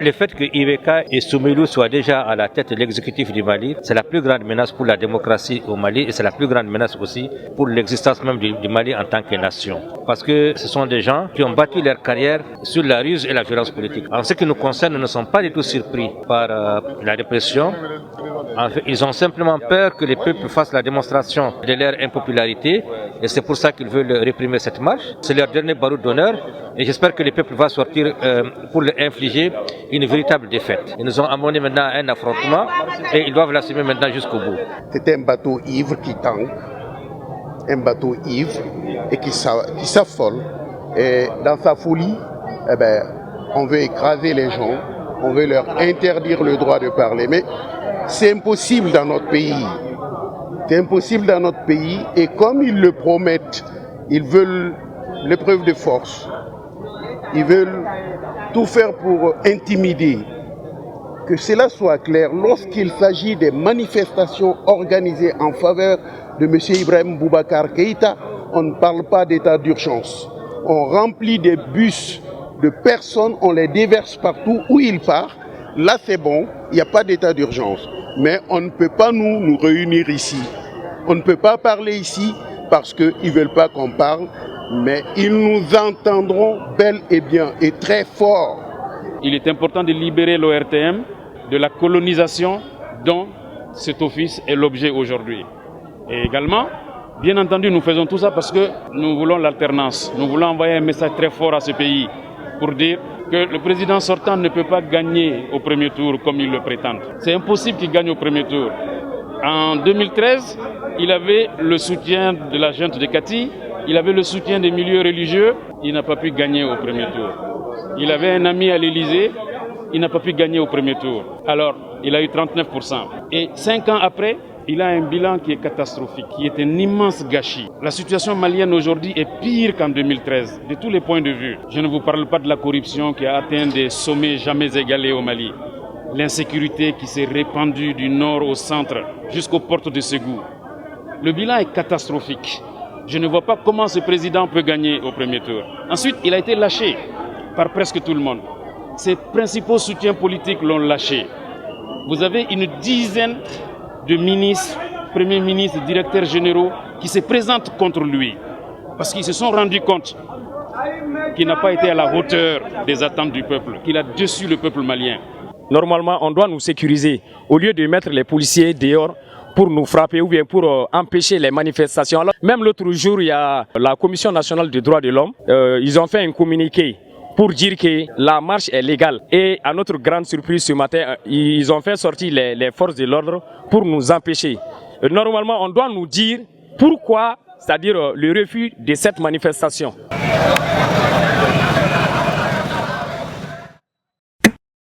Le fait que Ibeka et Soumeilou soient déjà à la tête de l'exécutif du Mali, c'est la plus grande menace pour la démocratie au Mali et c'est la plus grande menace aussi pour l'existence même du Mali en tant que nation. Parce que ce sont des gens qui ont bâti leur carrière sur la ruse et la violence politique. En ce qui nous concerne, nous ne sommes pas du tout surpris par la répression. En fait, ils ont simplement peur que les peuples fassent la démonstration de leur impopularité et c'est pour ça qu'ils veulent réprimer cette marche. C'est leur dernier barreau d'honneur et j'espère que les peuples vont sortir pour leur infliger une véritable défaite. Ils nous ont amené maintenant à un affrontement et ils doivent l'assumer maintenant jusqu'au bout. C'est un bateau ivre qui tangue, un bateau ivre et qui s'affole. Et dans sa folie, on veut écraser les gens, on veut leur interdire le droit de parler. Mais c'est impossible dans notre pays. C'est impossible dans notre pays et comme ils le promettent, ils veulent l'épreuve de force. Ils veulent tout faire pour intimider. Que cela soit clair, lorsqu'il s'agit des manifestations organisées en faveur de M. Ibrahim Boubacar Keïta, on ne parle pas d'état d'urgence. On remplit des bus de personnes, on les déverse partout où ils partent. Là, c'est bon, il n'y a pas d'état d'urgence. Mais on ne peut pas nous réunir ici. On ne peut pas parler ici parce qu'ils ne veulent pas qu'on parle, mais ils nous entendront bel et bien et très fort. Il est important de libérer l'ORTM de la colonisation dont cet office est l'objet aujourd'hui. Et également, bien entendu, nous faisons tout ça parce que nous voulons l'alternance. Nous voulons envoyer un message très fort à ce pays pour dire que le président sortant ne peut pas gagner au premier tour comme il le prétend. C'est impossible qu'il gagne au premier tour. En 2013, il avait le soutien de la junte de Kati, il avait le soutien des milieux religieux, il n'a pas pu gagner au premier tour. Il avait un ami à l'Élysée, il n'a pas pu gagner au premier tour. Alors, il a eu 39%. Et 5 ans après, il a un bilan qui est catastrophique, qui est un immense gâchis. La situation malienne aujourd'hui est pire qu'en 2013, de tous les points de vue. Je ne vous parle pas de la corruption qui a atteint des sommets jamais égalés au Mali. L'insécurité qui s'est répandue du nord au centre jusqu'aux portes de Ségou. Le bilan est catastrophique. Je ne vois pas comment ce président peut gagner au premier tour. Ensuite, il a été lâché par presque tout le monde. Ses principaux soutiens politiques l'ont lâché. Vous avez une dizaine de ministres, premiers ministres, directeurs généraux qui se présentent contre lui parce qu'ils se sont rendus compte qu'il n'a pas été à la hauteur des attentes du peuple, qu'il a déçu le peuple malien. Normalement, on doit nous sécuriser au lieu de mettre les policiers dehors pour nous frapper ou bien pour empêcher les manifestations. Alors, même l'autre jour, il y a la Commission nationale des droits de l'homme. Ils ont fait un communiqué pour dire que la marche est légale. Et à notre grande surprise ce matin, ils ont fait sortir les forces de l'ordre pour nous empêcher. Normalement, on doit nous dire pourquoi, c'est-à-dire le refus de cette manifestation.